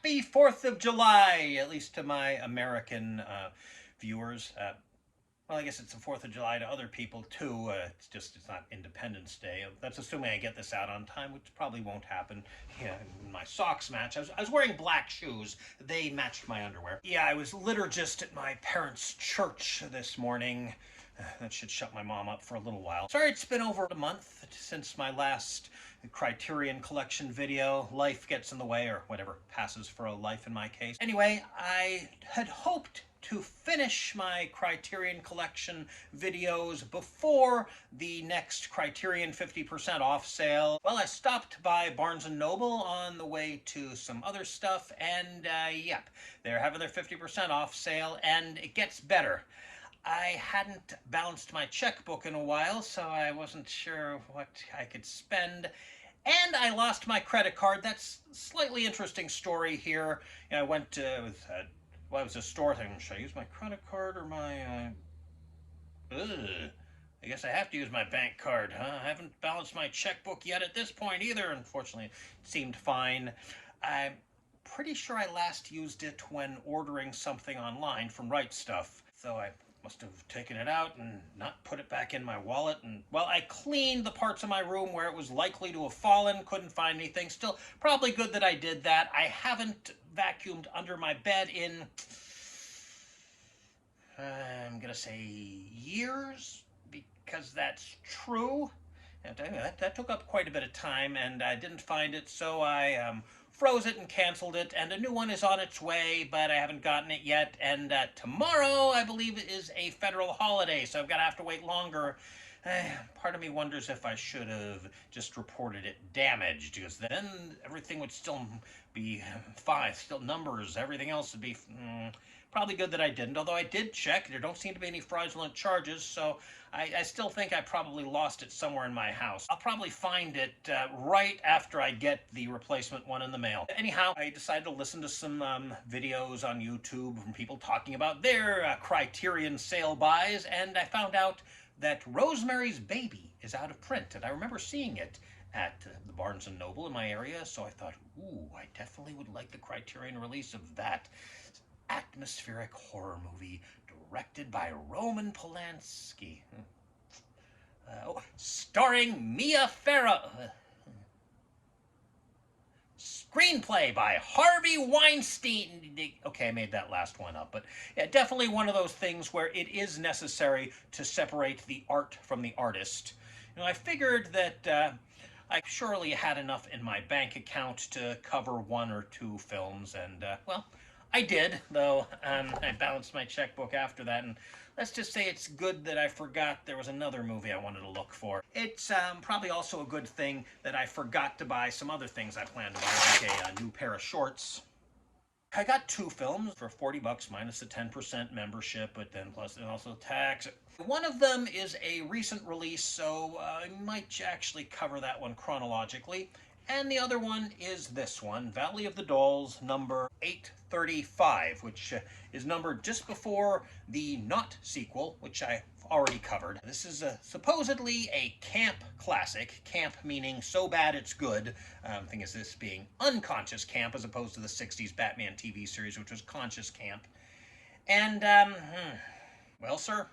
Happy 4th of July, at least to my American viewers. Well, I guess it's the 4th of July to other people, too. It's not Independence Day. That's assuming I get this out on time, which probably won't happen. Yeah, my socks match. I was wearing black shoes. They matched my underwear. Yeah, I was liturgist at my parents' church this morning. That should shut my mom up for a little while. Sorry it's been over a month since my last Criterion Collection video. Life gets in the way, or whatever passes for a life in my case. Anyway, I had hoped to finish my Criterion Collection videos before the next Criterion 50% off sale. Well, I stopped by Barnes & Noble on the way to some other stuff, and yep, they're having their 50% off sale, and it gets better. I hadn't balanced my checkbook in a while, so I wasn't sure what I could spend. And I lost my credit card. That's a slightly interesting story here. I went to, it was a store thing. Should I use my credit card or my, I guess I have to use my bank card, huh? I haven't balanced my checkbook yet at this point either. Unfortunately, it seemed fine. I'm pretty sure I last used it when ordering something online from Right Stuff. So I must have taken it out and not put it back in my wallet. And, well, I cleaned the parts of my room where it was likely to have fallen, couldn't find anything. Still, probably good that I did that. I haven't vacuumed under my bed in, I'm gonna say years, because that's true. And that took up quite a bit of time, and I didn't find it, so I froze it and canceled it, and a new one is on its way, but I haven't gotten it yet. And tomorrow, I believe, is a federal holiday, so I've got to have to wait longer. Part of me wonders if I should have just reported it damaged, because then everything would still be fine, still numbers, everything else would be probably good that I didn't, although I did check. There don't seem to be any fraudulent charges, so I still think I probably lost it somewhere in my house. I'll probably find it right after I get the replacement one in the mail. Anyhow, I decided to listen to some videos on YouTube from people talking about their Criterion sale buys, and I found out that Rosemary's Baby is out of print, and I remember seeing it at the Barnes & Noble in my area, so I thought, ooh, I definitely would like the Criterion release of that atmospheric horror movie directed by Roman Polanski. Starring Mia Farrow. Screenplay by Harvey Weinstein. Okay, I made that last one up, but yeah, definitely one of those things where it is necessary to separate the art from the artist. I figured that I surely had enough in my bank account to cover one or two films, and, well, I did, though I balanced my checkbook after that, and let's just say it's good that I forgot there was another movie I wanted to look for. It's probably also a good thing that I forgot to buy some other things I planned to buy, like a new pair of shorts. I got two films for $40 minus the 10% membership, but then plus and also tax. One of them is a recent release, so I might actually cover that one chronologically. And the other one is this one, Valley of the Dolls, number 835, which is numbered just before the Not sequel, which I've already covered. This is supposedly a camp classic, camp meaning so bad it's good. The thing is, this being unconscious camp as opposed to the 60s Batman TV series, which was conscious camp. And, well, sir,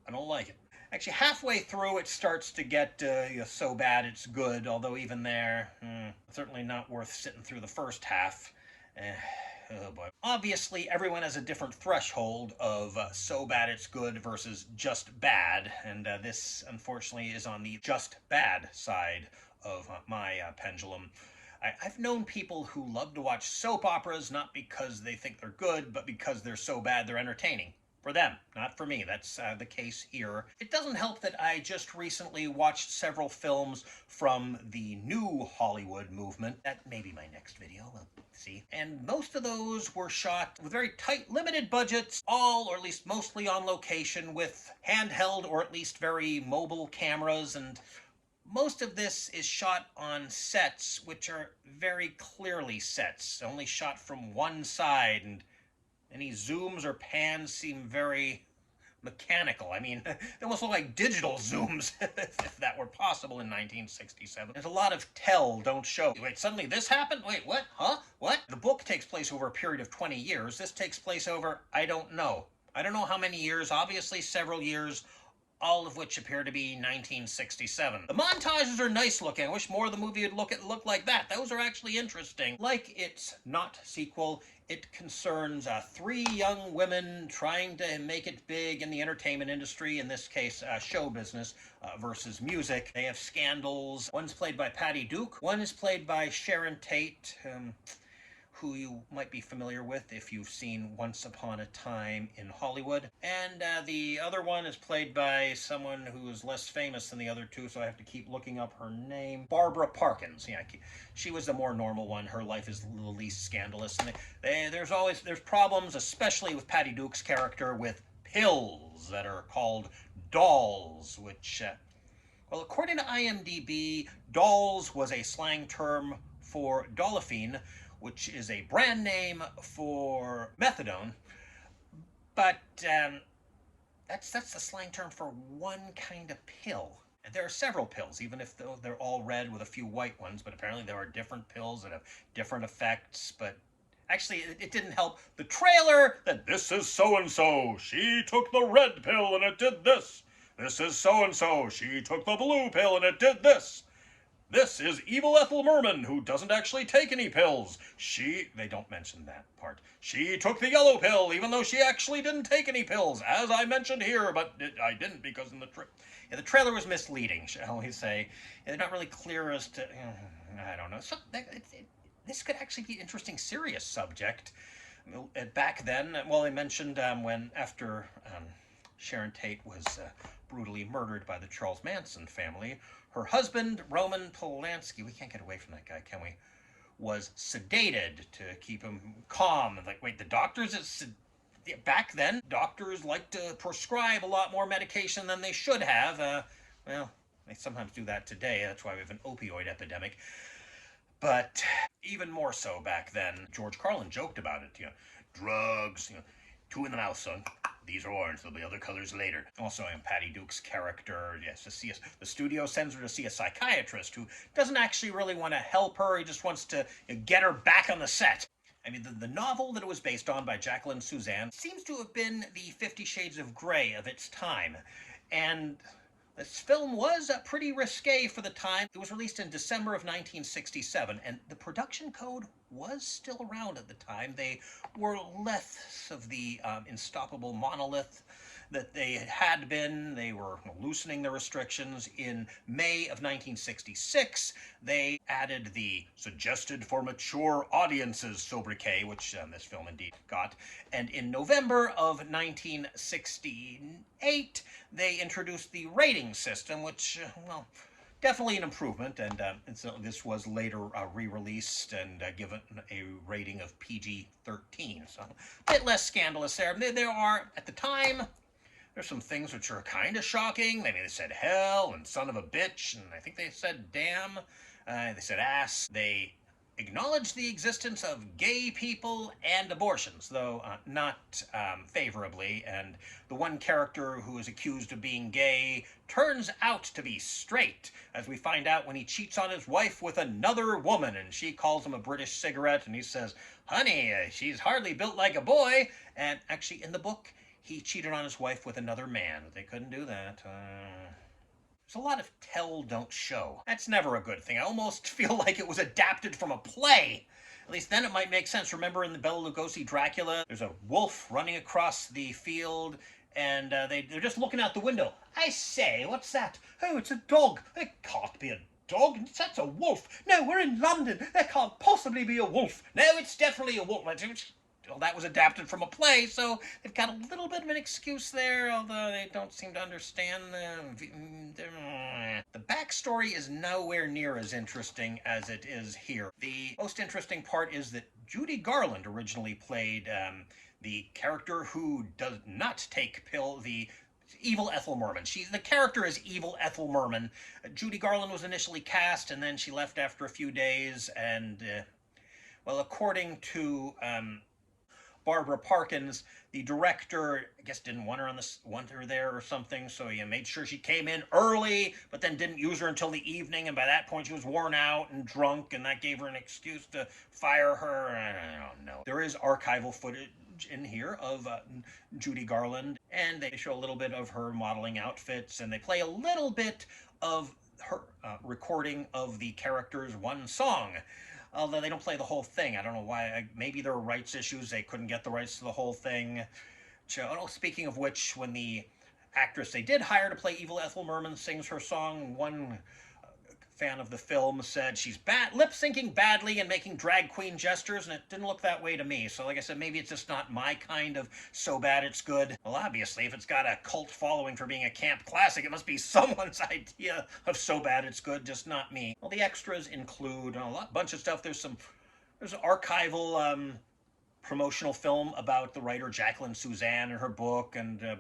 I don't like it. Actually, halfway through, it starts to get so bad it's good, although even there, certainly not worth sitting through the first half. Oh boy. Obviously, everyone has a different threshold of so bad it's good versus just bad, and this, unfortunately, is on the just bad side of my pendulum. I've known people who love to watch soap operas not because they think they're good, but because they're so bad they're entertaining. For them, not for me. That's the case here. It doesn't help that I just recently watched several films from the new Hollywood movement. That may be my next video, we'll see. And most of those were shot with very tight, limited budgets, all, or at least mostly on location, with handheld or at least very mobile cameras, and most of this is shot on sets, which are very clearly sets, only shot from one side, and any zooms or pans seem very mechanical. I mean, they almost look like digital zooms, if that were possible in 1967. There's a lot of tell, don't show. Wait, suddenly this happened? Wait, what? Huh? What? The book takes place over a period of 20 years. This takes place over, I don't know. I don't know how many years, obviously several years, all of which appear to be 1967. The montages are nice looking. I wish more of the movie would look like that. Those are actually interesting. Like its not sequel, it concerns three young women trying to make it big in the entertainment industry, in this case show business, versus music. They have scandals. One's played by Patty Duke. One is played by Sharon Tate, who you might be familiar with if you've seen Once Upon a Time in Hollywood. And the other one is played by someone who is less famous than the other two, so I have to keep looking up her name. Barbara Parkins. Yeah, she was the more normal one. Her life is the least scandalous. And there's problems, especially with Patty Duke's character, with pills that are called dolls, which, well, according to IMDb, dolls was a slang term for Dolafine, which is a brand name for methadone, but that's the slang term for one kind of pill. And there are several pills, even if they're all red with a few white ones, but apparently there are different pills that have different effects, but actually it didn't help the trailer that this is so-and-so, she took the red pill and it did this. This is so-and-so, she took the blue pill and it did this. This is evil Ethel Merman, who doesn't actually take any pills. They don't mention that part. She took the yellow pill, even though she actually didn't take any pills, as I mentioned here, but I didn't because the trailer was misleading, shall we say. They're not really clear as to, I don't know. So, this could actually be an interesting, serious subject. Back then, well, they mentioned after Sharon Tate was brutally murdered by the Charles Manson family, her husband, Roman Polanski, we can't get away from that guy, can we? Was sedated to keep him calm. Like, wait, the doctors, back then, doctors like to prescribe a lot more medication than they should have. Well, they sometimes do that today. That's why we have an opioid epidemic. But even more so back then, George Carlin joked about it, drugs, 2 in the mouth, son. These are orange. There'll be other colors later. Also, in Patty Duke's character, yes, the studio sends her to see a psychiatrist who doesn't actually really want to help her. He just wants to get her back on the set. I mean, the novel that it was based on by Jacqueline Suzanne seems to have been the 50 Shades of Grey of its time. And this film was pretty risque for the time. It was released in December of 1967, and the production code was still around at the time. They were less of the unstoppable monolith that they had been. They were loosening the restrictions. In May of 1966, they added the suggested for mature audiences sobriquet, which this film indeed got. And in November of 1968, they introduced the rating system, which, well, definitely an improvement, and so this was later re-released and given a rating of PG-13, so a bit less scandalous there. There are, at the time, there's some things which are kind of shocking. They said hell and son of a bitch, and I think they said damn. They said ass. They acknowledged the existence of gay people and abortions, though not favorably, and the one character who is accused of being gay turns out to be straight, as we find out when he cheats on his wife with another woman, and she calls him a British cigarette, and he says, honey, she's hardly built like a boy, and actually in the book, he cheated on his wife with another man. They couldn't do that. There's a lot of tell, don't show. That's never a good thing. I almost feel like it was adapted from a play. At least then it might make sense. Remember in the Bela Lugosi Dracula, there's a wolf running across the field, and they're just looking out the window. I say, what's that? Oh, it's a dog. It can't be a dog. That's a wolf. No, we're in London. There can't possibly be a wolf. No, it's definitely a wolf. Well, that was adapted from a play, so they've got a little bit of an excuse there, although they don't seem to understand the backstory is nowhere near as interesting as it is here. The most interesting part is that Judy Garland originally played the character who does not take the evil Ethel Merman. The character is evil Ethel Merman. Judy Garland was initially cast, and then she left after a few days, and, well, according to Barbara Parkins, the director, I guess, didn't want her there or something, so he made sure she came in early, but then didn't use her until the evening, and by that point she was worn out and drunk, and that gave her an excuse to fire her. I don't is archival footage in here of Judy Garland, and they show a little bit of her modeling outfits, and they play a little bit of her recording of the character's one song. Although they don't play the whole thing. I don't know why. Maybe there were rights issues. They couldn't get the rights to the whole thing. So, speaking of which, when the actress they did hire to play evil Ethel Merman sings her song, one fan of the film said she's lip-syncing badly and making drag queen gestures, and it didn't look that way to me. So like I said, maybe it's just not my kind of so bad it's good. Well, obviously, if it's got a cult following for being a camp classic, it must be someone's idea of so bad it's good, just not me. Well, the extras include a bunch of stuff. There's an archival promotional film about the writer Jacqueline Suzanne and her book, and a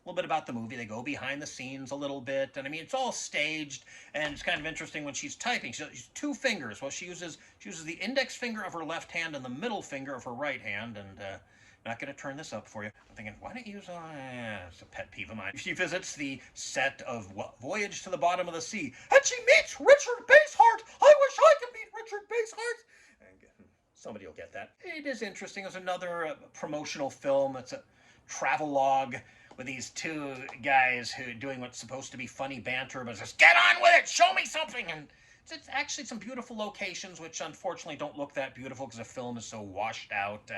little bit about the movie. They go behind the scenes a little bit, and I mean, it's all staged, and it's kind of interesting when she's typing. She's two fingers. Well, she uses the index finger of her left hand and the middle finger of her right hand, and not going to turn this up for you. I'm thinking, why don't you use it's a pet peeve of mine. She visits the set of Voyage to the Bottom of the Sea, and she meets Richard Basehart. I wish I could meet Richard Basehart. Somebody will get that. It is interesting. There's another promotional film. It's a travelogue with these two guys who are doing what's supposed to be funny banter, but it's just, get on with it, show me something. And it's actually some beautiful locations, which unfortunately don't look that beautiful because the film is so washed out.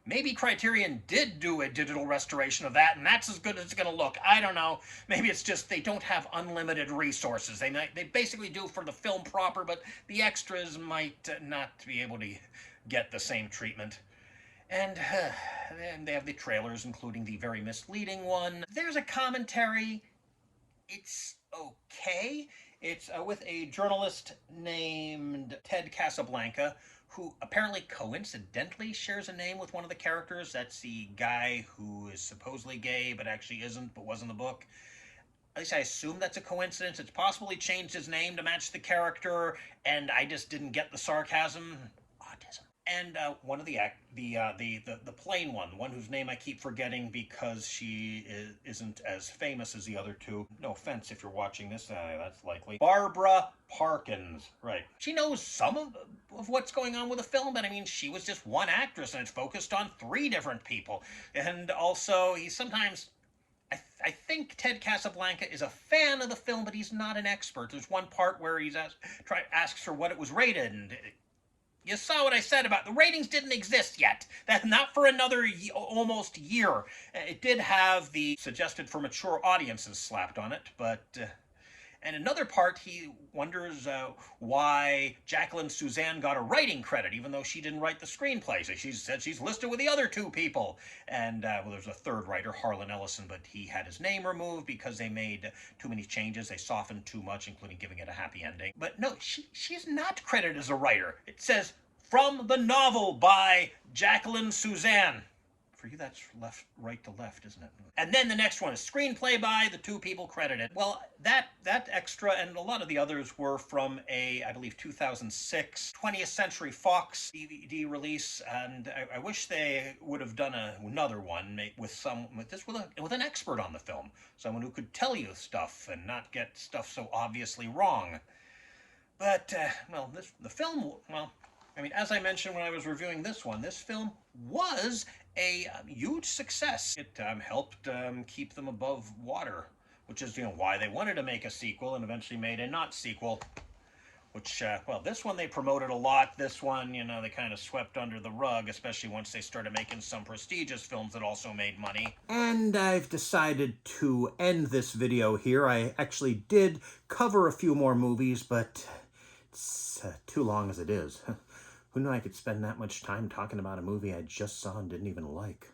Maybe Criterion did do a digital restoration of that, and that's as good as it's going to look. I don't know. Maybe it's just they don't have unlimited resources. They basically do for the film proper, but the extras might not be able to get the same treatment. And they have the trailers, including the very misleading one. There's a commentary. It's okay. It's with a journalist named Ted Casablanca, who apparently coincidentally shares a name with one of the characters. That's the guy who is supposedly gay, but actually isn't, but was in the book. At least I assume that's a coincidence. It's possible he changed his name to match the character, and I just didn't get the sarcasm. Autism. And one of the plain one, the one whose name I keep forgetting because she isn't as famous as the other two. No offense if you're watching this, that's likely. Barbara Parkins, right. She knows some of what's going on with the film, but I mean, she was just one actress, and it's focused on 3 different people. And also, he sometimes... I think Ted Casablanca is a fan of the film, but he's not an expert. There's one part where he asks her what it was rated, and... You saw what I said about the ratings didn't exist yet. That's not for another almost year. It did have the suggested for mature audiences slapped on it, but... and another part, he wonders why Jacqueline Suzanne got a writing credit, even though she didn't write the screenplay. So she said she's listed with the other 2 people. And, well, there's a third writer, Harlan Ellison, but he had his name removed because they made too many changes. They softened too much, including giving it a happy ending. But no, she's not credited as a writer. It says, from the novel by Jacqueline Suzanne. For you, that's right to left, isn't it? And then the next one is screenplay by the 2 people credited. Well, that extra and a lot of the others were from a, I believe, 2006 20th Century Fox DVD release, and I wish they would have done another one with an expert on the film, someone who could tell you stuff and not get stuff so obviously wrong. But well, the film, well, I mean, as I mentioned when I was reviewing this one, this film was a huge success. It helped keep them above water, which is, why they wanted to make a sequel and eventually made a not sequel. Which, well, this one they promoted a lot. This one, they kind of swept under the rug, especially once they started making some prestigious films that also made money. And I've decided to end this video here. I actually did cover a few more movies, but it's too long as it is. Who knew I could spend that much time talking about a movie I just saw and didn't even like?